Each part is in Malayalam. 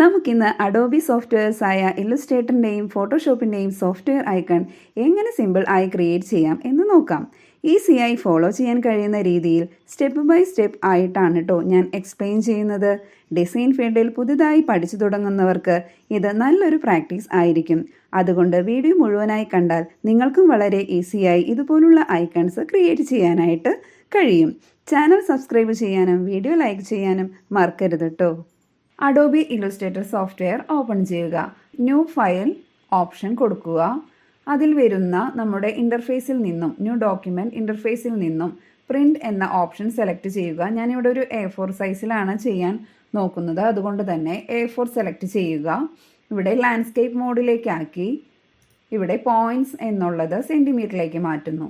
നമുക്കിന്ന് അഡോബി സോഫ്റ്റ്വെയർസായ ഇല്ലുസ്ട്രേറ്ററിൻ്റെയും ഫോട്ടോഷോപ്പിൻ്റെയും സോഫ്റ്റ്വെയർ ഐക്കൺ എങ്ങനെ സിമ്പിൾ ആയി ക്രിയേറ്റ് ചെയ്യാം എന്ന് നോക്കാം. ഈസിയായി ഫോളോ ചെയ്യാൻ കഴിയുന്ന രീതിയിൽ സ്റ്റെപ്പ് ബൈ സ്റ്റെപ്പ് ആയിട്ടാണ് കേട്ടോ ഞാൻ എക്സ്പ്ലെയിൻ ചെയ്യുന്നത്. ഡിസൈൻ ഫീൽഡിൽ പുതുതായി പഠിച്ചു തുടങ്ങുന്നവർക്ക് ഇത് നല്ലൊരു പ്രാക്ടീസ് ആയിരിക്കും. അതുകൊണ്ട് വീഡിയോ മുഴുവനായി കണ്ടാൽ നിങ്ങൾക്കും വളരെ ഈസിയായി ഇതുപോലുള്ള ഐക്കൺസ് ക്രിയേറ്റ് ചെയ്യാനായിട്ട് കഴിയും. ചാനൽ സബ്സ്ക്രൈബ് ചെയ്യാനും വീഡിയോ ലൈക്ക് ചെയ്യാനും മറക്കരുത് കേട്ടോ. അഡോബി ഇല്ലുസ്ട്രേറ്റർ സോഫ്റ്റ്വെയർ ഓപ്പൺ ചെയ്യുക. ന്യൂ ഫയൽ ഓപ്ഷൻ കൊടുക്കുക. അതിൽ വരുന്ന നമ്മുടെ ഇൻ്റർഫേസിൽ നിന്നും ന്യൂ ഡോക്യുമെൻറ്റ് ഇൻ്റർഫേസിൽ നിന്നും പ്രിൻ്റ് എന്ന ഓപ്ഷൻ സെലക്ട് ചെയ്യുക. ഞാനിവിടെ ഒരു A4 സൈസിലാണ് ചെയ്യാൻ നോക്കുന്നത്, അതുകൊണ്ട് തന്നെ A4 സെലക്ട് ചെയ്യുക. ഇവിടെ ലാൻഡ്സ്കേപ്പ് മോഡിലേക്കാക്കി ഇവിടെ പോയിൻറ്റ്സ് എന്നുള്ളത് സെൻറ്റിമീറ്ററിലേക്ക് മാറ്റുന്നു.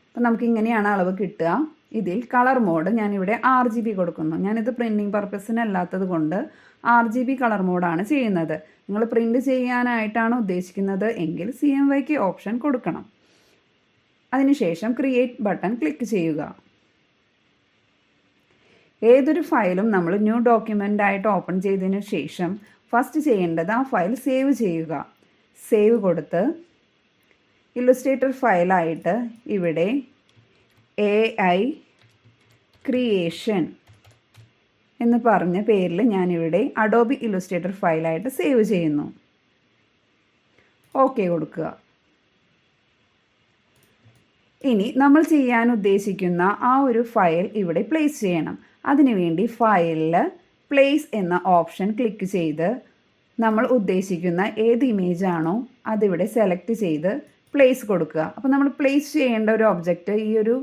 അപ്പോൾ നമുക്കിങ്ങനെയാണ് അളവ് കിട്ടുക. ഇതിൽ കളർ മോഡ് ഞാനിവിടെ RGB കൊടുക്കുന്നു. ഞാനിത് പ്രിൻറ്റിങ് പർപ്പസിനല്ലാത്തത് കൊണ്ട് RGB കളർ മോഡാണ് ചെയ്യുന്നത്. നിങ്ങൾ പ്രിൻ്റ് ചെയ്യാനായിട്ടാണ് ഉദ്ദേശിക്കുന്നത് എങ്കിൽ CMYK ഓപ്ഷൻ കൊടുക്കണം. അതിനുശേഷം ക്രിയേറ്റ് ബട്ടൺ ക്ലിക്ക് ചെയ്യുക. ഏതൊരു ഫയലും നമ്മൾ ന്യൂ ഡോക്യുമെൻ്റ് ആയിട്ട് ഓപ്പൺ ചെയ്തതിന് ശേഷം ഫസ്റ്റ് ചെയ്യേണ്ടത് ആ ഫയൽ സേവ് ചെയ്യുക. സേവ് കൊടുത്ത് ഇല്ലുസ്ട്രേറ്റർ ഫയലായിട്ട് ഇവിടെ AI ക്രിയേഷൻ എന്ന് പറഞ്ഞ പേരിൽ ഞാനിവിടെ അഡോബി ഇല്ലുസ്ട്രേറ്റർ ഫയലായിട്ട് സേവ് ചെയ്യുന്നു. ഓക്കെ കൊടുക്കുക. ഇനി നമ്മൾ ചെയ്യാൻ ഉദ്ദേശിക്കുന്ന ആ ഒരു ഫയൽ ഇവിടെ പ്ലേസ് ചെയ്യണം. അതിനുവേണ്ടി ഫയലിൽ പ്ലേസ് എന്ന ഓപ്ഷൻ ക്ലിക്ക് ചെയ്ത് നമ്മൾ ഉദ്ദേശിക്കുന്ന ഏത് ഇമേജ് ആണോ അതിവിടെ സെലക്ട് ചെയ്ത് പ്ലേസ് കൊടുക്കുക. അപ്പോൾ നമ്മൾ പ്ലേസ് ചെയ്യേണ്ട ഒരു ഒബ്ജക്റ്റ് ഈ ഒരു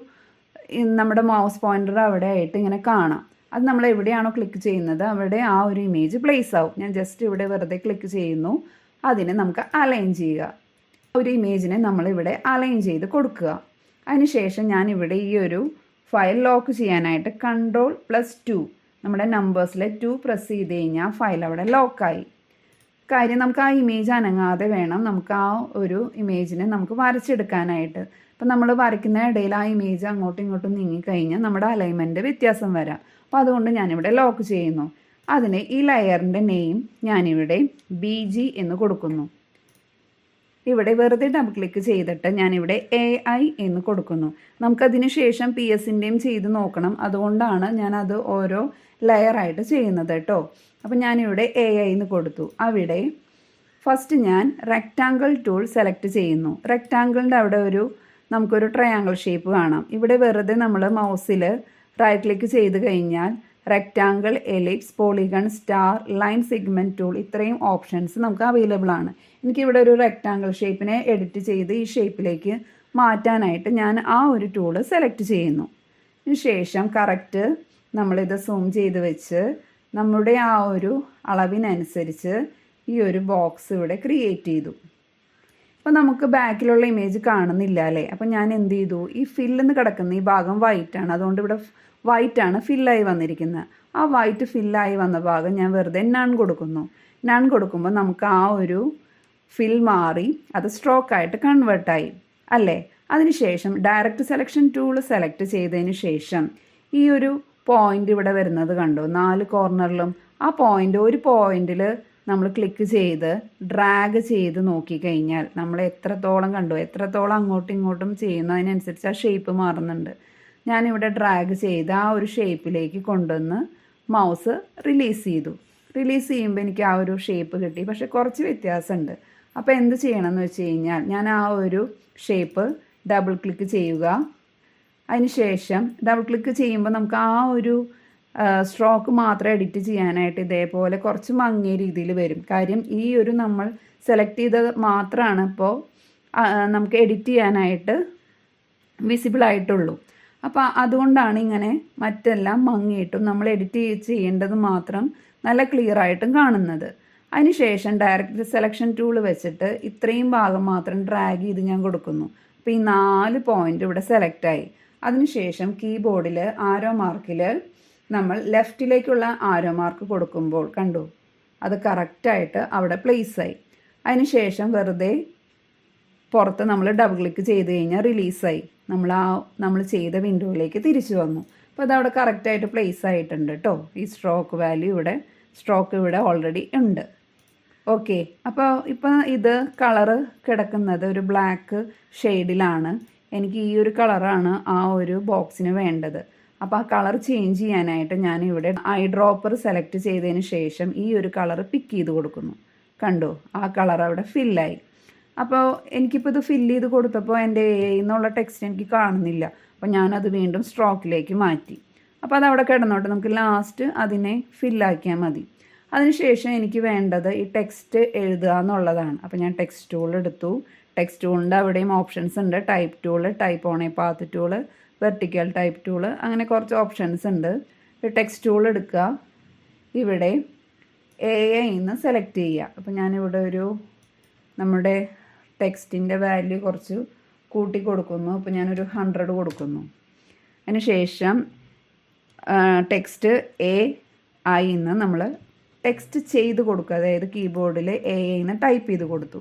നമ്മുടെ മൗസ് പോയിൻ്റർ അവിടെ ആയിട്ട് ഇങ്ങനെ കാണാം. അത് നമ്മൾ എവിടെയാണോ ക്ലിക്ക് ചെയ്യുന്നത് അവിടെ ആ ഒരു ഇമേജ് പ്ലേസ് ആവും. ഞാൻ ജസ്റ്റ് ഇവിടെ വെറുതെ ക്ലിക്ക് ചെയ്യുന്നു. അതിനെ നമുക്ക് അലൈൻ ചെയ്യുക. ഒരു ഇമേജിനെ നമ്മളിവിടെ അലൈൻ ചെയ്ത് കൊടുക്കുക. അതിനുശേഷം ഞാനിവിടെ ഈ ഒരു ഫയൽ ലോക്ക് ചെയ്യാനായിട്ട് Ctrl+2 നമ്മുടെ നമ്പേഴ്സിലെ 2 പ്രസ് ചെയ്ത് കഴിഞ്ഞാൽ ഫയൽ അവിടെ ലോക്കായി. കാര്യം നമുക്ക് ആ ഇമേജ് അനങ്ങാതെ വേണം നമുക്ക് ആ ഒരു ഇമേജിനെ നമുക്ക് വരച്ചെടുക്കാനായിട്ട്. അപ്പം നമ്മൾ വരയ്ക്കുന്ന ഇടയിൽ ആ ഇമേജ് അങ്ങോട്ടും ഇങ്ങോട്ടും നീങ്ങിക്കഴിഞ്ഞാൽ നമ്മുടെ അലൈൻമെൻറ്റ് വ്യത്യാസം വരാം. അപ്പോൾ അതുകൊണ്ട് ഞാനിവിടെ ലോക്ക് ചെയ്യുന്നു. അതിന് ഈ ലെയറിൻ്റെ നെയിം ഞാനിവിടെ BG എന്ന് കൊടുക്കുന്നു. ഇവിടെ വെറുതെ ഡബിൾ ക്ലിക്ക് ചെയ്തിട്ട് ഞാനിവിടെ AI എന്ന് കൊടുക്കുന്നു. നമുക്കതിന് ശേഷം PS-ൻ്റെയും ചെയ്ത് നോക്കണം, അതുകൊണ്ടാണ് ഞാനത് ഓരോ ലെയറായിട്ട് ചെയ്യുന്നത് കേട്ടോ. അപ്പം ഞാനിവിടെ AI എന്ന് കൊടുത്തു. അവിടെ ഫസ്റ്റ് ഞാൻ റെക്റ്റാങ്കിൾ ടൂൾ സെലക്ട് ചെയ്യുന്നു. റെക്റ്റാങ്കിളിൻ്റെ അവിടെ നമുക്കൊരു ട്രയാങ്കിൾ ഷേപ്പ് കാണാം. ഇവിടെ വെറുതെ നമ്മൾ മൗസിൽ റൈറ്റ് ക്ലിക്ക് ചെയ്ത് കഴിഞ്ഞാൽ rectangle, ellipse, polygon, star, line segment tool ഇത്രയും ഓപ്ഷൻസ് നമുക്ക് അവൈലബിൾ ആണ്. എനിക്കിവിടെ ഒരു റെക്റ്റാങ്കിൾ ഷേപ്പിനെ എഡിറ്റ് ചെയ്ത് ഈ ഷേപ്പിലേക്ക് മാറ്റാനായിട്ട് ഞാൻ ആ ഒരു ടൂള് സെലക്ട് ചെയ്യുന്നു. ശേഷം കറക്റ്റ് നമ്മളിത് സൂം ചെയ്ത് വെച്ച് നമ്മുടെ ആ ഒരു അളവിനനുസരിച്ച് ഈ ഒരു ബോക്സ് ഇവിടെ ക്രിയേറ്റ് ചെയ്തു. അപ്പോൾ നമുക്ക് ബാക്കിലുള്ള ഇമേജ് കാണുന്നില്ല അല്ലേ? അപ്പം ഞാൻ എന്ത് ചെയ്തു, ഈ ഫില്ലെന്ന് കിടക്കുന്ന ഈ ഭാഗം വൈറ്റാണ്, അതുകൊണ്ട് ഇവിടെ വൈറ്റാണ് ഫില്ലായി വന്നിരിക്കുന്നത്. ആ വൈറ്റ് ഫില്ലായി വന്ന ഭാഗം ഞാൻ വെറുതെ നൺ കൊടുക്കുന്നു. നൺ കൊടുക്കുമ്പോൾ നമുക്ക് ആ ഒരു ഫിൽ മാറി അത് സ്ട്രോക്കായിട്ട് കൺവേർട്ടായി അല്ലേ? അതിനുശേഷം ഡയറക്റ്റ് സെലക്ഷൻ ടൂൾ സെലക്ട് ചെയ്തതിന് ശേഷം ഈ ഒരു പോയിൻ്റ് ഇവിടെ വരുന്നത് കണ്ടോ, 4 കോർണറിലും. ആ പോയിൻ്റ് ഒരു പോയിൻ്റിൽ നമ്മൾ ക്ലിക്ക് ചെയ്ത് ഡ്രാഗ് ചെയ്ത് നോക്കിക്കഴിഞ്ഞാൽ നമ്മൾ എത്രത്തോളം എത്രത്തോളം അങ്ങോട്ടും ഇങ്ങോട്ടും ചെയ്യുന്നതിനനുസരിച്ച് ആ ഷേപ്പ് മാറുന്നുണ്ട്. ഞാനിവിടെ ഡ്രാഗ് ചെയ്ത് ആ ഒരു ഷേപ്പിലേക്ക് കൊണ്ടുവന്ന് മൗസ് റിലീസ് ചെയ്തു. റിലീസ് ചെയ്യുമ്പോൾ എനിക്ക് ആ ഒരു ഷേപ്പ് കിട്ടി, പക്ഷെ കുറച്ച് വ്യത്യാസമുണ്ട്. അപ്പോൾ എന്ത് ചെയ്യണമെന്ന് വെച്ച് കഴിഞ്ഞാൽ ഞാൻ ആ ഒരു ഷേപ്പ് ഡബിൾ ക്ലിക്ക് ചെയ്യുക. അതിനുശേഷം ഡബിൾ ക്ലിക്ക് ചെയ്യുമ്പോൾ നമുക്ക് ആ ഒരു സ്ട്രോക്ക് മാത്രം എഡിറ്റ് ചെയ്യാനായിട്ട് ഇതേപോലെ കുറച്ച് മങ്ങിയ രീതിയിൽ വരും. കാര്യം ഈ ഒരു നമ്മൾ സെലക്ട് ചെയ്തത് മാത്രമാണ് ഇപ്പോൾ നമുക്ക് എഡിറ്റ് ചെയ്യാനായിട്ട് വിസിബിൾ ആയിട്ടുള്ളൂ. അപ്പോൾ അതുകൊണ്ടാണ് ഇങ്ങനെ മറ്റെല്ലാം മങ്ങിയിട്ടും നമ്മൾ എഡിറ്റ് ചെയ്യേണ്ടത് മാത്രം നല്ല ക്ലിയർ ആയിട്ടും കാണുന്നത്. അതിനുശേഷം ഡയറക്റ്റ് സെലക്ഷൻ ടൂൾ വെച്ചിട്ട് ഇത്രയും ഭാഗം മാത്രം ഡ്രാഗ് ചെയ്ത് ഞാൻ കൊടുക്കുന്നു. അപ്പോൾ ഈ 4 പോയിൻ്റ് ഇവിടെ സെലക്റ്റായി. അതിനുശേഷം കീബോർഡിൽ ആരോ മാർക്കിൽ നമ്മൾ ലെഫ്റ്റിലേക്കുള്ള ആരോ മാർക്ക് കൊടുക്കുമ്പോൾ കണ്ടു അത് കറക്റ്റായിട്ട് അവിടെ പ്ലേസായി. അതിനുശേഷം വെറുതെ പുറത്ത് നമ്മൾ ഡബിൾ ക്ലിക്ക് ചെയ്ത് കഴിഞ്ഞാൽ റിലീസായി. നമ്മൾ ചെയ്ത വിൻഡോയിലേക്ക് തിരിച്ചു വന്നു. അപ്പോൾ അതവിടെ കറക്റ്റായിട്ട് പ്ലേസ് ആയിട്ടുണ്ട് കേട്ടോ. ഈ സ്ട്രോക്ക് വാല്യൂ ഇവിടെ സ്ട്രോക്ക് ഇവിടെ ഓൾറെഡി ഉണ്ട്. ഓക്കെ, അപ്പോൾ ഇപ്പം ഇത് കളറ് കിടക്കുന്നത് ഒരു ബ്ലാക്ക് ഷെയ്ഡിലാണ്. എനിക്ക് ഈ ഒരു കളറാണ് ആ ഒരു ബോക്സിന് വേണ്ടത്. അപ്പോൾ ആ കളർ ചേഞ്ച് ചെയ്യാനായിട്ട് ഞാൻ ഇവിടെ ഐ ഡ്രോപ്പർ സെലക്ട് ചെയ്തതിന് ശേഷം ഈ ഒരു കളർ പിക്ക് ചെയ്ത് കൊടുക്കുന്നു. കണ്ടോ, ആ കളർ അവിടെ ഫില്ലായി. അപ്പോൾ എനിക്കിപ്പോൾ ഇത് ഫില്ല് ചെയ്ത് കൊടുത്തപ്പോൾ എൻ്റെ എന്നുള്ള ടെക്സ്റ്റ് എനിക്ക് കാണുന്നില്ല. അപ്പോൾ ഞാനത് വീണ്ടും സ്ട്രോക്കിലേക്ക് മാറ്റി. അപ്പോൾ അതവിടെ കിടന്നോട്ടെ, നമുക്ക് ലാസ്റ്റ് അതിനെ ഫില്ലാക്കിയാൽ മതി. അതിനുശേഷം എനിക്ക് വേണ്ടത് ഈ ടെക്സ്റ്റ് എഴുതുക എന്നുള്ളതാണ്. അപ്പോൾ ഞാൻ ടെക്സ്റ്റ് ടൂൾ എടുത്തു. ടെക്സ്റ്റ് ടൂളിൻ്റെ അവിടെയും ഓപ്ഷൻസ് ഉണ്ട്. Type tool, type on A path tool, vertical type tool, അങ്ങനെ കുറച്ച് ഓപ്ഷൻസ് ഉണ്ട്. ടെക്സ്റ്റ് ടൂൾ എടുക്കുക, ഇവിടെ AI എന്ന് സെലക്ട് ചെയ്യുക. അപ്പോൾ ഞാനിവിടെ ഒരു നമ്മുടെ ടെക്സ്റ്റിൻ്റെ വാല്യൂ കുറച്ച് കൂട്ടി കൊടുക്കുന്നു. അപ്പോൾ ഞാനൊരു 100 കൊടുക്കുന്നു. അതിന് ശേഷം ടെക്സ്റ്റ് AI എന്ന് നമ്മൾ ടെക്സ്റ്റ് ചെയ്ത് കൊടുക്കുക. അതായത് കീബോർഡിൽ AI എന്ന് ടൈപ്പ് ചെയ്ത് കൊടുത്തു.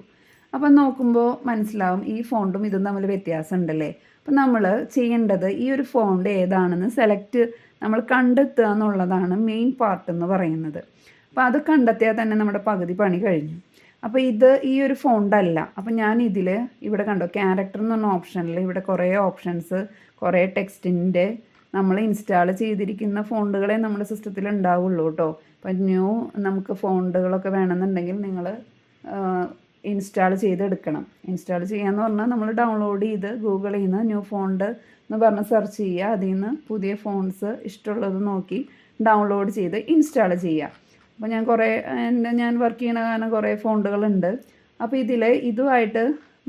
അപ്പം നോക്കുമ്പോൾ മനസ്സിലാവും ഈ ഫോണ്ടും ഇതും തമ്മിൽ വ്യത്യാസം ഉണ്ടല്ലേ. അപ്പം നമ്മൾ ചെയ്യേണ്ടത് ഈ ഒരു ഫോണ്ട് ഏതാണെന്ന് നമ്മൾ കണ്ടെത്തുക എന്നുള്ളതാണ് മെയിൻ പാർട്ട് എന്ന് പറയുന്നത്. അപ്പോൾ അത് കണ്ടെത്തിയാൽ തന്നെ നമ്മുടെ പകുതി പണി കഴിഞ്ഞു. അപ്പോൾ ഈ ഒരു ഫോണ്ടല്ല. അപ്പം ഞാൻ ഇവിടെ കണ്ടോ ക്യാരക്ടർ എന്ന് പറഞ്ഞ ഓപ്ഷനിൽ ഇവിടെ കുറേ ഓപ്ഷൻസ്, കുറേ ടെക്സ്റ്റിൻ്റെ നമ്മൾ ഇൻസ്റ്റാൾ ചെയ്തിരിക്കുന്ന ഫോണ്ടുകളെ നമ്മുടെ സിസ്റ്റത്തിൽ ഉണ്ടാവുള്ളൂ കേട്ടോ. അപ്പം നമുക്ക് ഫോണ്ടുകളൊക്കെ വേണമെന്നുണ്ടെങ്കിൽ നിങ്ങൾ ഇൻസ്റ്റാൾ ചെയ്തെടുക്കണം. ഇൻസ്റ്റാൾ ചെയ്യാന്ന് പറഞ്ഞാൽ നമ്മൾ ഡൗൺലോഡ് ചെയ്ത് ഗൂഗിളിൽ നിന്ന് ന്യൂ ഫോണ്ട് എന്ന് പറഞ്ഞ് സെർച്ച് ചെയ്യുക. അതിൽ നിന്ന് പുതിയ ഫോൺസ് ഇഷ്ടമുള്ളത് നോക്കി ഡൗൺലോഡ് ചെയ്ത് ഇൻസ്റ്റാൾ ചെയ്യുക. അപ്പോൾ ഞാൻ വർക്ക് ചെയ്യണ കാരണം കുറേ ഫോണ്ടുകളുണ്ട്. അപ്പോൾ ഇതുമായിട്ട്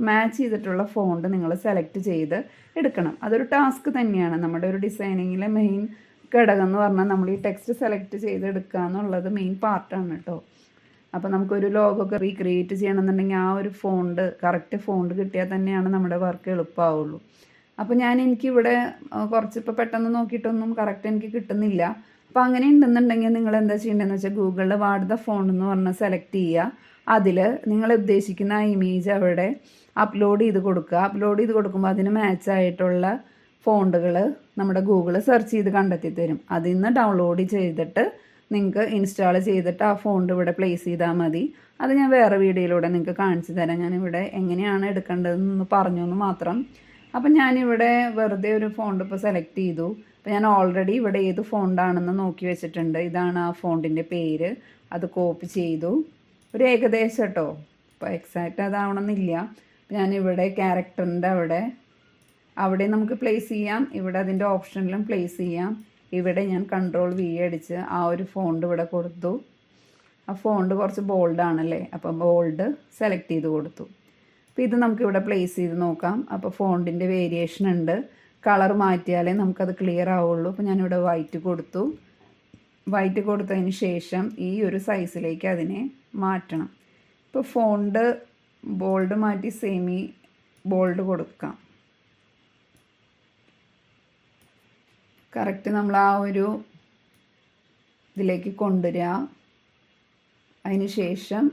മാച്ച് ചെയ്തിട്ടുള്ള ഫോണ്ട് നിങ്ങൾ സെലക്ട് ചെയ്ത് എടുക്കണം. അതൊരു ടാസ്ക് തന്നെയാണ്. നമ്മുടെ ഒരു ഡിസൈനിങ്ങിലെ മെയിൻ ഘടകം എന്ന് പറഞ്ഞാൽ നമ്മൾ ഈ ടെക്സ്റ്റ് സെലക്ട് ചെയ്തെടുക്കുക എന്നുള്ളത് മെയിൻ പാർട്ടാണ് കേട്ടോ. അപ്പോൾ നമുക്കൊരു ലോഗൊക്കെ റീക്രിയേറ്റ് ചെയ്യണമെന്നുണ്ടെങ്കിൽ ആ ഒരു കറക്റ്റ് ഫോണ്ട് കിട്ടിയാൽ തന്നെയാണ് നമ്മുടെ വർക്ക് എളുപ്പമാവുള്ളൂ. അപ്പോൾ എനിക്കിവിടെ കുറച്ചിപ്പോൾ പെട്ടെന്ന് നോക്കിയിട്ടൊന്നും കറക്റ്റ് എനിക്ക് കിട്ടുന്നില്ല. അപ്പോൾ അങ്ങനെ ഉണ്ടെന്നുണ്ടെങ്കിൽ നിങ്ങൾ എന്താ ചെയ്യേണ്ടതെന്ന് വെച്ചാൽ ഗൂഗിളിൽ വാട്ട് ദ ഫോണ്ട് എന്ന് പറഞ്ഞ് സെലക്ട് ചെയ്യുക. അതിൽ നിങ്ങൾ ഉദ്ദേശിക്കുന്ന ആ ഇമേജ് അവിടെ അപ്ലോഡ് ചെയ്ത് കൊടുക്കുക. അപ്ലോഡ് ചെയ്ത് കൊടുക്കുമ്പോൾ അതിന് മാച്ചായിട്ടുള്ള ഫോണ്ടുകൾ നമ്മുടെ ഗൂഗിൾ സെർച്ച് ചെയ്ത് കണ്ടെത്തി തരും. അതിൽ നിന്ന് ഡൗൺലോഡ് ചെയ്തിട്ട് നിങ്ങൾക്ക് ഇൻസ്റ്റാൾ ചെയ്തിട്ട് ആ ഫോണ്ട് ഇവിടെ പ്ലേസ് ചെയ്താൽ മതി. അത് ഞാൻ വേറെ വീഡിയോയിലൂടെ നിങ്ങൾക്ക് കാണിച്ചു തരാം. ഞാനിവിടെ എങ്ങനെയാണ് എടുക്കേണ്ടതെന്ന് പറഞ്ഞു എന്ന് മാത്രം. അപ്പം ഞാനിവിടെ വെറുതെ ഒരു ഫോണ്ട് ഇപ്പോൾ സെലക്ട് ചെയ്തു. അപ്പോൾ ഞാൻ ഓൾറെഡി ഇവിടെ ഏത് ഫോണ്ടാണെന്ന് നോക്കി വെച്ചിട്ടുണ്ട്. ഇതാണ് ആ ഫോണ്ടിൻ്റെ പേര്. അത് കോപ്പി ചെയ്തു. ഒരു ഏകദേശം കേട്ടോ, ഇപ്പോൾ എക്സാക്റ്റ് അതാവണമെന്നില്ല. ഞാനിവിടെ ക്യാരക്ടറിൻ്റെ അവിടെ നമുക്ക് പ്ലേസ് ചെയ്യാം. ഇവിടെ അതിൻ്റെ ഓപ്ഷനിലും പ്ലേസ് ചെയ്യാം. ഇവിടെ ഞാൻ Ctrl+V അടിച്ച് ആ ഒരു ഫോണ്ട് ഇവിടെ കൊടുത്തു. ആ ഫോണ്ട് കുറച്ച് ബോൾഡാണല്ലേ, അപ്പോൾ ബോൾഡ് സെലക്ട് ചെയ്ത് കൊടുത്തു. അപ്പോൾ ഇത് നമുക്കിവിടെ പ്ലേസ് ചെയ്ത് നോക്കാം. അപ്പോൾ ഫോണ്ടിൻ്റെ വേരിയേഷൻ ഉണ്ട്. കളർ മാറ്റിയാലേ നമുക്കത് ക്ലിയർ ആവുള്ളൂ. അപ്പോൾ ഞാനിവിടെ വൈറ്റ് കൊടുത്തു. വൈറ്റ് കൊടുത്തതിന് ശേഷം ഈ ഒരു സൈസിലേക്ക് അതിനെ മാറ്റണം. ഇപ്പോൾ ഫോണ്ട് ബോൾഡ് മാറ്റി സെമി ബോൾഡ് കൊടുക്കാം. കറക്റ്റ് നമ്മൾ ആ ഒരു ഇതിലേക്ക് കൊണ്ടുവരിക. അതിന് ശേഷം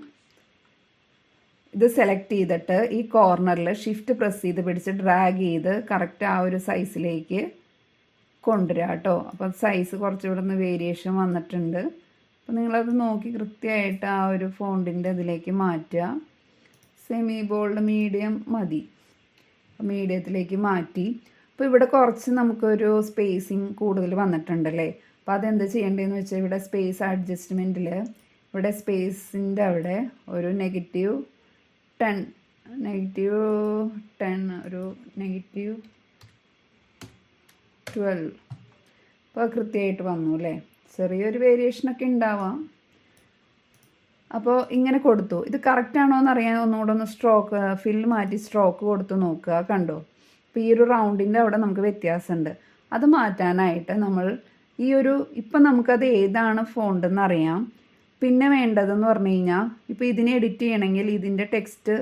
ഇത് സെലക്ട് ചെയ്തിട്ട് ഈ കോർണറിൽ ഷിഫ്റ്റ് പ്രസ് ചെയ്ത് പിടിച്ച് ഡ്രാഗ് ചെയ്ത് കറക്റ്റ് ആ ഒരു സൈസിലേക്ക് കൊണ്ടുവരിക കേട്ടോ. അപ്പം സൈസ് കുറച്ചുകൂടെ ഒന്ന് വേരിയേഷൻ വന്നിട്ടുണ്ട്. അപ്പോൾ നിങ്ങളത് നോക്കി കൃത്യമായിട്ട് ആ ഒരു ഫോണ്ടിൻ്റെ ഇതിലേക്ക് മാറ്റുക. സെമി ബോൾഡ് മീഡിയം മതി. മീഡിയത്തിലേക്ക് മാറ്റി. അപ്പോൾ ഇവിടെ കുറച്ച് നമുക്കൊരു സ്പേസിങ് കൂടുതൽ വന്നിട്ടുണ്ടല്ലേ. അപ്പോൾ അതെന്ത് ചെയ്യേണ്ടതെന്ന് വെച്ചാൽ ഇവിടെ സ്പേസ് അഡ്ജസ്റ്റ്മെൻറ്റിൽ ഇവിടെ സ്പേസിൻ്റെ അവിടെ ഒരു -10 ഒരു -12. അപ്പോൾ കൃത്യമായിട്ട് വന്നു അല്ലേ. ചെറിയൊരു വേരിയേഷനൊക്കെ ഉണ്ടാവാം. അപ്പോൾ ഇങ്ങനെ കൊടുത്തു. ഇത് കറക്റ്റാണോ എന്നറിയാൻ ഒന്നുകൂടെ ഒന്ന് ഫില്ല് മാറ്റി സ്ട്രോക്ക് കൊടുത്ത് നോക്കുക. കണ്ടോ, ഇപ്പോൾ ഈ ഒരു റൗണ്ടിൻ്റെ അവിടെ നമുക്ക് വ്യത്യാസമുണ്ട്. അത് മാറ്റാനായിട്ട് ഇപ്പം നമുക്കത് ഏതാണ് ഫോണ്ടെന്ന് അറിയാം. പിന്നെ വേണ്ടതെന്ന് പറഞ്ഞു കഴിഞ്ഞാൽ ഇപ്പോൾ ഇതിനെ എഡിറ്റ് ചെയ്യണമെങ്കിൽ ഇതിൻ്റെ ടെക്സ്റ്റ്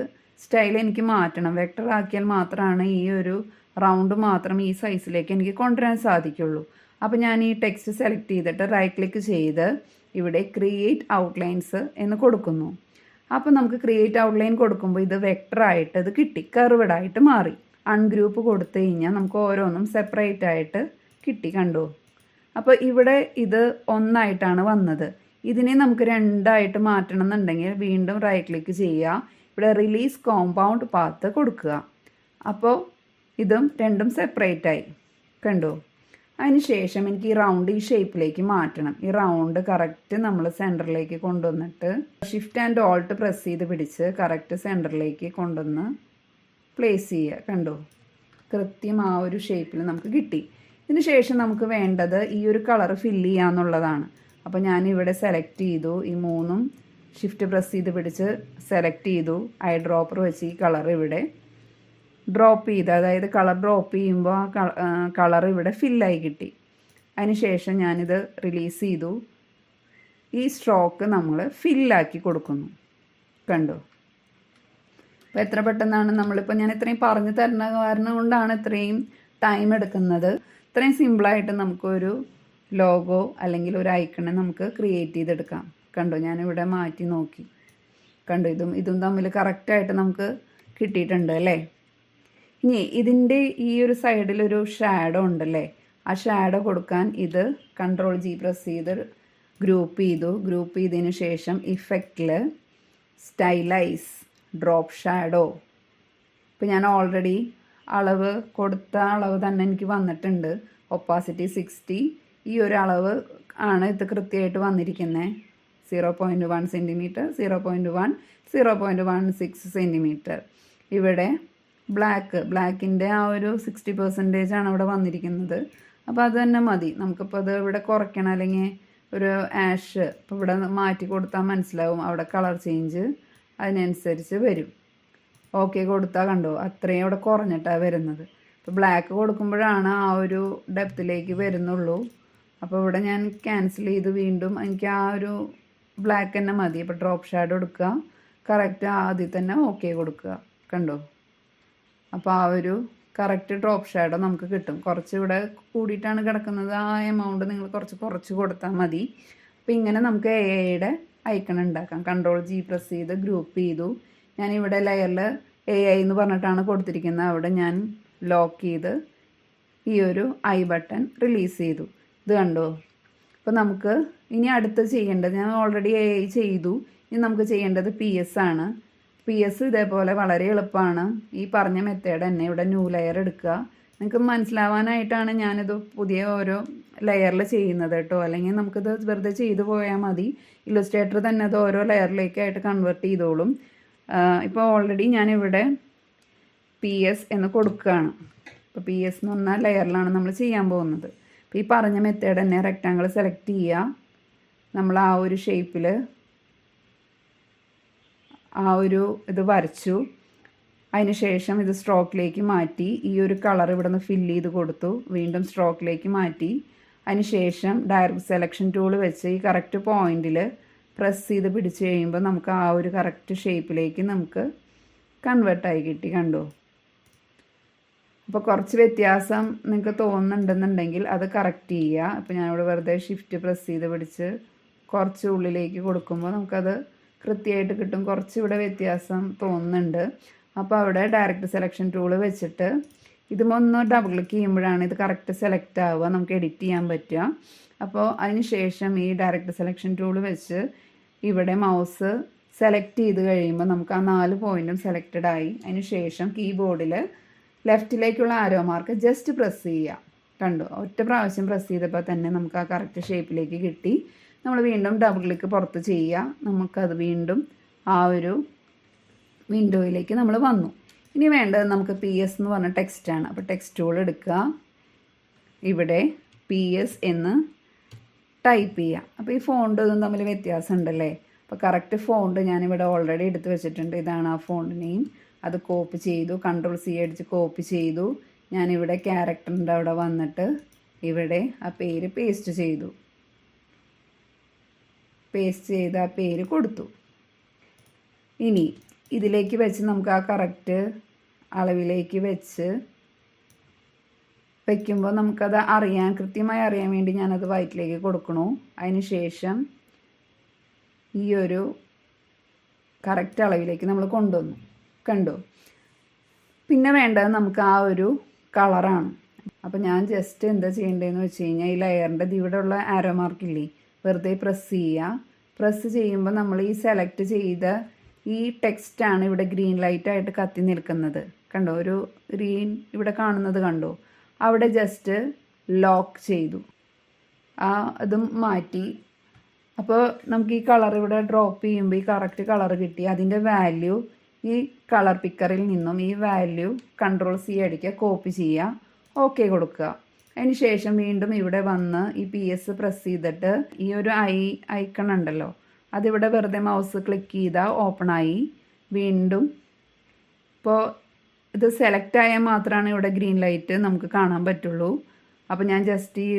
സ്റ്റൈൽ എനിക്ക് മാറ്റണം. വെക്ടർ ആക്കിയാൽ മാത്രമാണ് ഈ ഒരു റൗണ്ട് മാത്രം ഈ സൈസിലേക്ക് എനിക്ക് കൊണ്ടുവരാൻ സാധിക്കുള്ളൂ. അപ്പോൾ ഞാൻ ഈ ടെക്സ്റ്റ് സെലക്ട് ചെയ്തിട്ട് റൈറ്റ് ക്ലിക്ക് ചെയ്ത് ഇവിടെ ക്രിയേറ്റ് ഔട്ട്ലൈൻസ് എന്ന് കൊടുക്കുന്നു. അപ്പോൾ നമുക്ക് ക്രിയേറ്റ് ഔട്ട്ലൈൻ കൊടുക്കുമ്പോൾ ഇത് വെക്ടറായിട്ട് ഇത് കിട്ടി, കർവ്ഡായിട്ട് മാറി. അൺഗ്രൂപ്പ് കൊടുത്തു കഴിഞ്ഞാൽ നമുക്ക് ഓരോന്നും സെപ്പറേറ്റ് ആയിട്ട് കിട്ടി. കണ്ടോ, അപ്പോൾ ഇവിടെ ഇത് ഒന്നായിട്ടാണ് വന്നത്. ഇതിനെ നമുക്ക് രണ്ടായിട്ട് മാറ്റണം എന്നുണ്ടെങ്കിൽ വീണ്ടും റൈറ്റ് ക്ലിക്ക് ചെയ്യുക. ഇവിടെ റിലീസ് കോമ്പൗണ്ട് പാത്ത് കൊടുക്കുക. അപ്പോൾ ഇതും രണ്ടും സെപ്പറേറ്റ് ആയി. കണ്ടോ? അതിന് ശേഷം എനിക്ക് ഈ റൗണ്ട് ഈ ഷേപ്പിലേക്ക് മാറ്റണം. ഈ റൗണ്ട് കറക്റ്റ് നമ്മൾ സെൻറ്ററിലേക്ക് കൊണ്ടുവന്നിട്ട് ഷിഫ്റ്റ് ആൻഡ് ഓൾട്ട് പ്രസ് ചെയ്ത് പിടിച്ച് കറക്റ്റ് സെൻറ്ററിലേക്ക് കൊണ്ടുവന്ന് പ്ലേസ് ചെയ്യുക. കണ്ടോ? കൃത്യം ആ ഒരു ഷേപ്പിൽ നമുക്ക് കിട്ടി. ഇതിന് ശേഷം നമുക്ക് വേണ്ടത് ഈ ഒരു കളർ ഫില്ല് ചെയ്യുക എന്നുള്ളതാണ്. അപ്പോൾ ഞാനിവിടെ സെലക്ട് ചെയ്തു. ഈ മൂന്നും ഷിഫ്റ്റ് പ്രസ് ചെയ്ത് പിടിച്ച് സെലക്ട് ചെയ്തു. ഐ ഡ്രോപ്പർ വെച്ച് ഈ കളർ ഇവിടെ ഡ്രോപ്പ് ചെയ്ത്, അതായത് കളർ ഡ്രോപ്പ് ചെയ്യുമ്പോൾ ആ കളർ ഇവിടെ ഫില്ലായി കിട്ടി. അതിന് ശേഷം ഞാനിത് റിലീസ് ചെയ്തു. ഈ സ്ട്രോക്ക് നമ്മൾ ഫില്ലാക്കി കൊടുക്കുന്നു. കണ്ടോ? അപ്പോൾ എത്ര പെട്ടെന്നാണ് നമ്മളിപ്പോൾ ഞാൻ ഇത്രയും പറഞ്ഞു തരുന്ന കാരണം കൊണ്ടാണ് ഇത്രയും ടൈം എടുക്കുന്നത്. ഇത്രയും സിമ്പിളായിട്ട് നമുക്കൊരു ലോഗോ അല്ലെങ്കിൽ ഒരു ഐക്കണെ നമുക്ക് ക്രിയേറ്റ് ചെയ്തെടുക്കാം. കണ്ടോ? ഞാനിവിടെ മാറ്റി നോക്കി. കണ്ടോ? ഇതും തമ്മിൽ കറക്റ്റായിട്ട് നമുക്ക് കിട്ടിയിട്ടുണ്ട് അല്ലേ? ഇനി ഇതിൻ്റെ ഈ ഒരു സൈഡിലൊരു ഷാഡോ ഉണ്ടല്ലേ, ആ ഷാഡോ കൊടുക്കാൻ ഇത് Ctrl G പ്രസ് ചെയ്ത് ഗ്രൂപ്പ് ചെയ്തതിന് ശേഷം ഇഫക്റ്റിൽ സ്റ്റൈലൈസ് ഡ്രോപ്പ് ഷാഡോ. ഇപ്പോൾ ഞാൻ ഓൾറെഡി അളവ് കൊടുത്ത അളവ് തന്നെ എനിക്ക് വന്നിട്ടുണ്ട്. ഒപ്പാസിറ്റി 60. ഈ ഒരു അളവ് ആണ് ഇത് കൃത്യമായിട്ട് വന്നിരിക്കുന്നത്. 0.1 സെൻറ്റിമീറ്റർ, 0.1, 0.16 സെൻറ്റിമീറ്റർ. ഇവിടെ ബ്ലാക്കിൻ്റെ ആ ഒരു 60% ആണ് ഇവിടെ വന്നിരിക്കുന്നത്. അപ്പോൾ അത് തന്നെ മതി. നമുക്കിപ്പോൾ അത് ഇവിടെ കുറയ്ക്കണം, അല്ലെങ്കിൽ ഒരു ആഷ് ഇപ്പോൾ ഇവിടെ മാറ്റി കൊടുത്താൽ മനസ്സിലാവും അവിടെ കളർ ചേഞ്ച് അതിനനുസരിച്ച് വരും. ഓക്കെ കൊടുത്താൽ കണ്ടോ? അത്രയും അവിടെ കുറഞ്ഞിട്ടാണ് വരുന്നത്. ഇപ്പോൾ ബ്ലാക്ക് കൊടുക്കുമ്പോഴാണ് ആ ഒരു ഡെപ്തിലേക്ക് വരുന്നുള്ളൂ. അപ്പോൾ ഇവിടെ ഞാൻ ക്യാൻസൽ ചെയ്ത് വീണ്ടും എനിക്ക് ആ ഒരു ബ്ലാക്ക് തന്നെ മതി. ഇപ്പോൾ ഡ്രോപ്പ് ഷാഡോ എടുക്കുക, കറക്റ്റ് ആദ്യം തന്നെ ഓക്കെ കൊടുക്കുക. കണ്ടോ? അപ്പോൾ ആ ഒരു കറക്റ്റ് ഡ്രോപ്പ് ഷാഡോ നമുക്ക് കിട്ടും. കുറച്ച് ഇവിടെ കൂടിയിട്ടാണ് കിടക്കുന്നത്. ആ എമൗണ്ട് നിങ്ങൾ കുറച്ച് കൊടുത്താൽ മതി. അപ്പോൾ ഇങ്ങനെ നമുക്ക് AI ഐക്കൺ ഉണ്ടാക്കാം. Ctrl G പ്രസ് ചെയ്ത് ഗ്രൂപ്പ് ചെയ്തു. ഞാനിവിടെ ലെയറിൽ AI എന്ന് പറഞ്ഞിട്ടാണ് കൊടുത്തിരിക്കുന്നത്. അവിടെ ഞാൻ ലോക്ക് ചെയ്ത് ഈ ഒരു ഐ ബട്ടൺ റിലീസ് ചെയ്തു. ഇത് കണ്ടോ? അപ്പോൾ നമുക്ക് ഇനി അടുത്ത് ചെയ്യേണ്ടത്, ഞാൻ ഓൾറെഡി AI ചെയ്തു. ഇനി നമുക്ക് ചെയ്യേണ്ടത് PS ആണ്. PS ഇതേപോലെ വളരെ എളുപ്പമാണ്. ഈ പറഞ്ഞ മെത്തേഡ് തന്നെ ഇവിടെ ന്യൂ ലെയർ എടുക്കുക. നിങ്ങൾക്ക് മനസ്സിലാവാനായിട്ടാണ് ഞാനിത് പുതിയ ഓരോ ലെയറിൽ ചെയ്യുന്നത് കേട്ടോ. അല്ലെങ്കിൽ നമുക്കിത് വെറുതെ ചെയ്തു പോയാൽ മതി. ഇല്ലസ്ട്രേറ്റർ തന്നെ അത് ഓരോ ലെയറിലേക്കായിട്ട് കൺവേർട്ട് ചെയ്തോളും. ഇപ്പോൾ ഓൾറെഡി ഞാനിവിടെ PS എന്ന് കൊടുക്കുകയാണ്. ഇപ്പോൾ PS എന്ന് പറഞ്ഞാൽ ലെയറിലാണ് നമ്മൾ ചെയ്യാൻ പോകുന്നത്. അപ്പോൾ ഈ പറഞ്ഞ മെത്തേഡ് തന്നെ റെക്റ്റാങ്കിൾ സെലക്ട് ചെയ്യുക. നമ്മൾ ആ ഒരു ഷേപ്പിൽ ആ ഒരു ഇത് വരച്ചു. അതിന് ശേഷം ഇത് സ്ട്രോക്കിലേക്ക് മാറ്റി. ഈ ഒരു കളർ ഇവിടെ നിന്ന് ഫില്ല് ചെയ്ത് കൊടുത്തു. വീണ്ടും സ്ട്രോക്കിലേക്ക് മാറ്റി. അതിന് ശേഷം ഡയറക്റ്റ് സെലക്ഷൻ ടൂൾ വെച്ച് ഈ കറക്റ്റ് പോയിന്റിൽ പ്രസ് ചെയ്ത് പിടിച്ച് കഴിയുമ്പോൾ നമുക്ക് ആ ഒരു കറക്റ്റ് ഷേപ്പിലേക്ക് നമുക്ക് കൺവേർട്ടായി കിട്ടി. കണ്ടോ? അപ്പോൾ കുറച്ച് വ്യത്യാസം നിങ്ങൾക്ക് തോന്നുന്നുണ്ടെന്നുണ്ടെങ്കിൽ അത് കറക്റ്റ് ചെയ്യുക. അപ്പോൾ ഞാനിവിടെ വെറുതെ ഷിഫ്റ്റ് പ്രസ് ചെയ്ത് പിടിച്ച് കുറച്ച് ഉള്ളിലേക്ക് കൊടുക്കുമ്പോൾ നമുക്കത് കൃത്യമായിട്ട് കിട്ടും. കുറച്ച് ഇവിടെ വ്യത്യാസം തോന്നുന്നുണ്ട്. അപ്പോൾ അവിടെ ഡയറക്റ്റ് സെലക്ഷൻ ടൂൾ വെച്ചിട്ട് ഇതുമൊന്ന് ഡബിൾ ക്ലിക്ക് ചെയ്യുമ്പോഴാണ് ഇത് കറക്റ്റ് സെലക്ട് ആവുക, നമുക്ക് എഡിറ്റ് ചെയ്യാൻ പറ്റുക. അപ്പോൾ അതിന് ശേഷം ഈ ഡയറക്റ്റ് സെലക്ഷൻ ടൂൾ വെച്ച് ഇവിടെ മൗസ് സെലക്ട് ചെയ്ത് കഴിയുമ്പോൾ നമുക്ക് ആ 4 പോയിൻറ്റും സെലക്റ്റഡ് ആയി. അതിന് ശേഷം കീബോർഡിൽ ലെഫ്റ്റിലേക്കുള്ള ആരോ മാർക്ക് ജസ്റ്റ് പ്രസ് ചെയ്യുക. കണ്ടു? ഒറ്റ പ്രാവശ്യം പ്രസ് ചെയ്തപ്പോൾ തന്നെ നമുക്ക് ആ കറക്റ്റ് ഷേപ്പിലേക്ക് കിട്ടി. നമ്മൾ വീണ്ടും ഡബിൾ ക്ലിക്ക് പുറത്ത് ചെയ്യുക. നമുക്കത് വീണ്ടും ആ ഒരു വിൻഡോയിലേക്ക് നമ്മൾ വന്നു. ഇനി വേണ്ടത് നമുക്ക് PS എന്ന് പറഞ്ഞ ടെക്സ്റ്റാണ്. അപ്പോൾ ടെക്സ്റ്റ് ടൂൾ എടുക്കുക. ഇവിടെ PS എന്ന് ടൈപ്പ് ചെയ്യുക. അപ്പോൾ ഈ ഫോണ്ട് ഇതും തമ്മിൽ വ്യത്യാസം ഉണ്ടല്ലേ. അപ്പോൾ കറക്റ്റ് ഫോണ്ട് ഞാനിവിടെ ഓൾറെഡി എടുത്ത് വെച്ചിട്ടുണ്ട്. ഇതാണ് ആ ഫോണ്ട് നെയിം. അത് കോപ്പി ചെയ്തു. Ctrl C അടിച്ച് കോപ്പി ചെയ്തു. ഞാനിവിടെ ക്യാരക്ടറിൻ്റെ അവിടെ വന്നിട്ട് ഇവിടെ ആ പേര് പേസ്റ്റ് ചെയ്തു. പേസ്റ്റ് ചെയ്ത് ആ പേര് കൊടുത്തു. ഇനി ഇതിലേക്ക് വെച്ച് നമുക്ക് ആ കറക്റ്റ് അളവിലേക്ക് വയ്ക്കുമ്പോൾ നമുക്കത് കൃത്യമായി അറിയാൻ വേണ്ടി ഞാനത് വൈറ്റിലേക്ക് കൊടുക്കണു. അതിന് ശേഷം ഈ ഒരു കറക്റ്റ് അളവിലേക്ക് നമ്മൾ കൊണ്ടുവന്നു. കണ്ടോ? പിന്നെ വേണ്ടത് നമുക്ക് ആ ഒരു കളറാണ്. അപ്പോൾ ഞാൻ ജസ്റ്റ് എന്താ ചെയ്യേണ്ടതെന്ന് വെച്ച് കഴിഞ്ഞാൽ ഈ ലെയറിൻ്റെ ഇവിടെയുള്ള ആരോ മാർക്കില്ലേ, വെറുതെ പ്രസ് ചെയ്യുക. പ്രസ് ചെയ്യുമ്പോൾ നമ്മൾ ഈ സെലക്ട് ചെയ്ത ഈ ടെക്സ്റ്റാണ് ഇവിടെ ഗ്രീൻ ലൈറ്റായിട്ട് കത്തി നിൽക്കുന്നത്. കണ്ടോ, ഒരു ഗ്രീൻ ഇവിടെ കാണുന്നത് കണ്ടോ? അവിടെ ജസ്റ്റ് ലോക്ക് ചെയ്തു, അതും മാറ്റി. അപ്പോൾ നമുക്ക് ഈ കളർ ഇവിടെ ഡ്രോപ്പ് ചെയ്യുമ്പോൾ ഈ കറക്റ്റ് കളർ കിട്ടി. അതിൻ്റെ വാല്യൂ ഈ കളർ പിക്കറിൽ നിന്നും ഈ വാല്യൂ CTRL-C അടിക്കുക, കോപ്പി ചെയ്യുക, ഓക്കെ കൊടുക്കുക. അതിന് ശേഷം വീണ്ടും ഇവിടെ വന്ന് ഈ PS പ്രസ് ചെയ്തിട്ട് ഈ ഒരു ഐക്കൺ ഉണ്ടല്ലോ, അതിവിടെ വെറുതെ മൗസ് ക്ലിക്ക് ചെയ്താൽ ഓപ്പൺ ആയി. വീണ്ടും ഇപ്പോൾ ഇത് സെലക്ട് ആയാൽ മാത്രമാണ് ഇവിടെ ഗ്രീൻ ലൈറ്റ് നമുക്ക് കാണാൻ പറ്റുള്ളൂ. അപ്പോൾ ഞാൻ ജസ്റ്റ് ഈ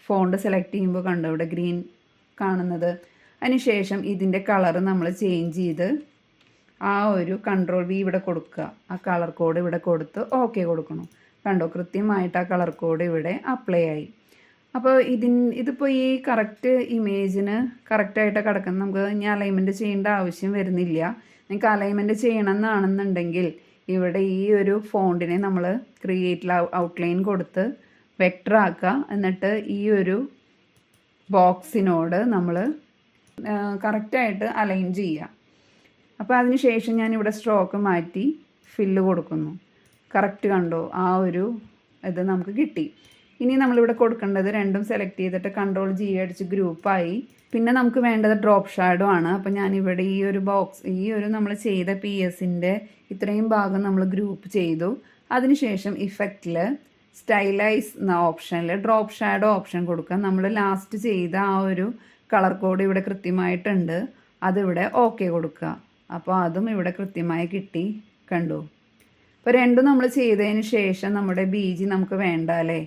ഫോണ്ട് സെലക്ട് ചെയ്യുമ്പോൾ കണ്ടോ ഇവിടെ ഗ്രീൻ കാണുന്നത്. അതിനുശേഷം ഇതിൻ്റെ കളർ നമ്മൾ ചേഞ്ച് ചെയ്ത് ആ ഒരു CTRL-V ഇവിടെ കൊടുക്കുക, ആ കളർ കോഡ് ഇവിടെ കൊടുത്ത് ഓക്കെ കൊടുക്കണം. കണ്ടോ, കൃത്യമായിട്ട് ആ കളർ കോഡ് ഇവിടെ അപ്ലൈ ആയി. അപ്പോൾ ഇതിപ്പോൾ ഈ കറക്റ്റ് ഇമേജിന് കറക്റ്റായിട്ട് കിടക്കുന്നത്. നമുക്ക് ഇനി അലൈൻമെൻറ്റ് ചെയ്യേണ്ട ആവശ്യം വരുന്നില്ല. നിങ്ങൾക്ക് അലൈൻമെൻറ്റ് ചെയ്യണമെന്നാണെന്നുണ്ടെങ്കിൽ ഇവിടെ ഈ ഒരു ഫോണ്ടിനെ നമ്മൾ ക്രിയേറ്റ് ഔട്ട്ലൈൻ കൊടുത്ത് വെക്ടർ ആക്കുക. എന്നിട്ട് ഈ ഒരു ബോക്സിനോട് നമ്മൾ കറക്റ്റായിട്ട് അലൈൻ ചെയ്യുക. അപ്പോൾ അതിന് ശേഷം ഞാനിവിടെ സ്ട്രോക്ക് മാറ്റി ഫില്ല് കൊടുക്കുന്നു. കറക്റ്റ് കണ്ടോ, ആ ഒരു ഇത് നമുക്ക് കിട്ടി. ഇനി നമ്മളിവിടെ കൊടുക്കേണ്ടത് രണ്ടും സെലക്ട് ചെയ്തിട്ട് CTRL-G അടിച്ച് ഗ്രൂപ്പായി. പിന്നെ നമുക്ക് വേണ്ടത് ഡ്രോപ്പ് ഷാഡോ ആണ്. അപ്പോൾ ഞാനിവിടെ ഈ ഒരു ബോക്സ്, ഈ ഒരു നമ്മൾ ചെയ്ത PSൻ്റെ ഇത്രയും ഭാഗം നമ്മൾ ഗ്രൂപ്പ് ചെയ്തു. അതിനുശേഷം ഇഫക്റ്റിൽ സ്റ്റൈലൈസ് എന്ന ഓപ്ഷനിൽ ഡ്രോപ്പ് ഷാഡോ ഓപ്ഷൻ കൊടുക്കുക. നമ്മൾ ലാസ്റ്റ് ചെയ്ത ആ ഒരു കളർ കോഡ് ഇവിടെ കൃത്യമായിട്ടുണ്ട്, അതിവിടെ ഓക്കെ കൊടുക്കുക. അപ്പോൾ അതും ഇവിടെ കൃത്യമായി കിട്ടി, കണ്ടു. അപ്പോൾ രണ്ടും നമ്മൾ ചെയ്തതിന് ശേഷം നമ്മുടെ BG നമുക്ക് വേണ്ട അല്ലേ.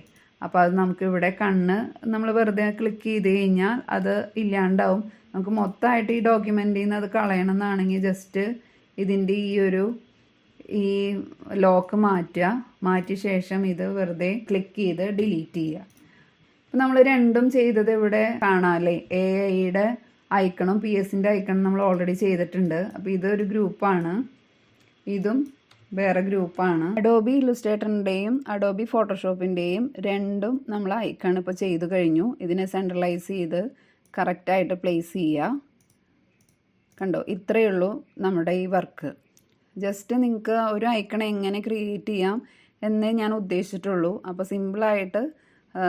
അപ്പോൾ അത് നമുക്ക് ഇവിടെ കണ്ണ് നമ്മൾ വെറുതെ ക്ലിക്ക് ചെയ്ത് കഴിഞ്ഞാൽ അത് ഇല്ലാണ്ടാവും. നമുക്ക് മൊത്തമായിട്ട് ഈ ഡോക്യുമെൻറ്റിൽ നിന്ന് അത് കളയണം എന്നാണെങ്കിൽ ജസ്റ്റ് ഇതിൻ്റെ ഈ ലോക്ക് മാറ്റിയ ശേഷം ഇത് വെറുതെ ക്ലിക്ക് ചെയ്ത് ഡിലീറ്റ് ചെയ്യുക. അപ്പോൾ നമ്മൾ രണ്ടും ചെയ്തത് ഇവിടെ കാണാമല്ലേ. AIയുടെ ഐക്കണും PSൻ്റെ ഐക്കണും നമ്മൾ ഓൾറെഡി ചെയ്തിട്ടുണ്ട്. അപ്പോൾ ഇതൊരു ഗ്രൂപ്പാണ്, ഇതും വേറെ ഗ്രൂപ്പാണ്. അഡോബി ഇല്ലുസ്ട്രേറ്ററിൻ്റെയും അഡോബി ഫോട്ടോഷോപ്പിൻ്റെയും രണ്ടും നമ്മൾ ഐക്കൺ ഇപ്പോൾ ചെയ്തു കഴിഞ്ഞു. ഇതിനെ സെൻട്രലൈസ് ചെയ്ത് കറക്റ്റായിട്ട് പ്ലേസ് ചെയ്യുക. കണ്ടോ, ഇത്രയേ ഉള്ളൂ നമ്മുടെ ഈ വർക്ക്. ജസ്റ്റ് നിങ്ങൾക്ക് ഒരു ഐക്കൺ എങ്ങനെ ക്രിയേറ്റ് ചെയ്യാം എന്നേ ഞാൻ ഉദ്ദേശിച്ചിട്ടുള്ളൂ. അപ്പോൾ സിമ്പിളായിട്ട്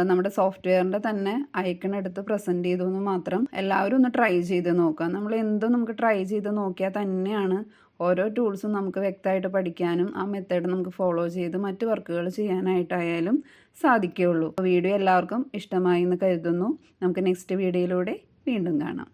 നമ്മുടെ സോഫ്റ്റ്വെയറിൻ്റെ തന്നെ ഐക്കൺ എടുത്ത് പ്രസൻറ്റ് ചെയ്തു എന്ന് മാത്രം. എല്ലാവരും ഒന്ന് ട്രൈ ചെയ്ത് നോക്കാം. നമ്മൾ എന്തും നമുക്ക് ട്രൈ ചെയ്ത് നോക്കിയാൽ തന്നെയാണ് ഓരോ ടൂൾസും നമുക്ക് വ്യക്തമായിട്ട് പഠിക്കാനും ആ മെത്തേഡ് നമുക്ക് ഫോളോ ചെയ്ത് മറ്റ് വർക്കുകൾ ചെയ്യാനായിട്ടായാലും സാധിക്കുകയുള്ളൂ. വീഡിയോ എല്ലാവർക്കും ഇഷ്ടമായി എന്ന് കരുതുന്നു. നമുക്ക് നെക്സ്റ്റ് വീഡിയോയിലൂടെ വീണ്ടും കാണാം.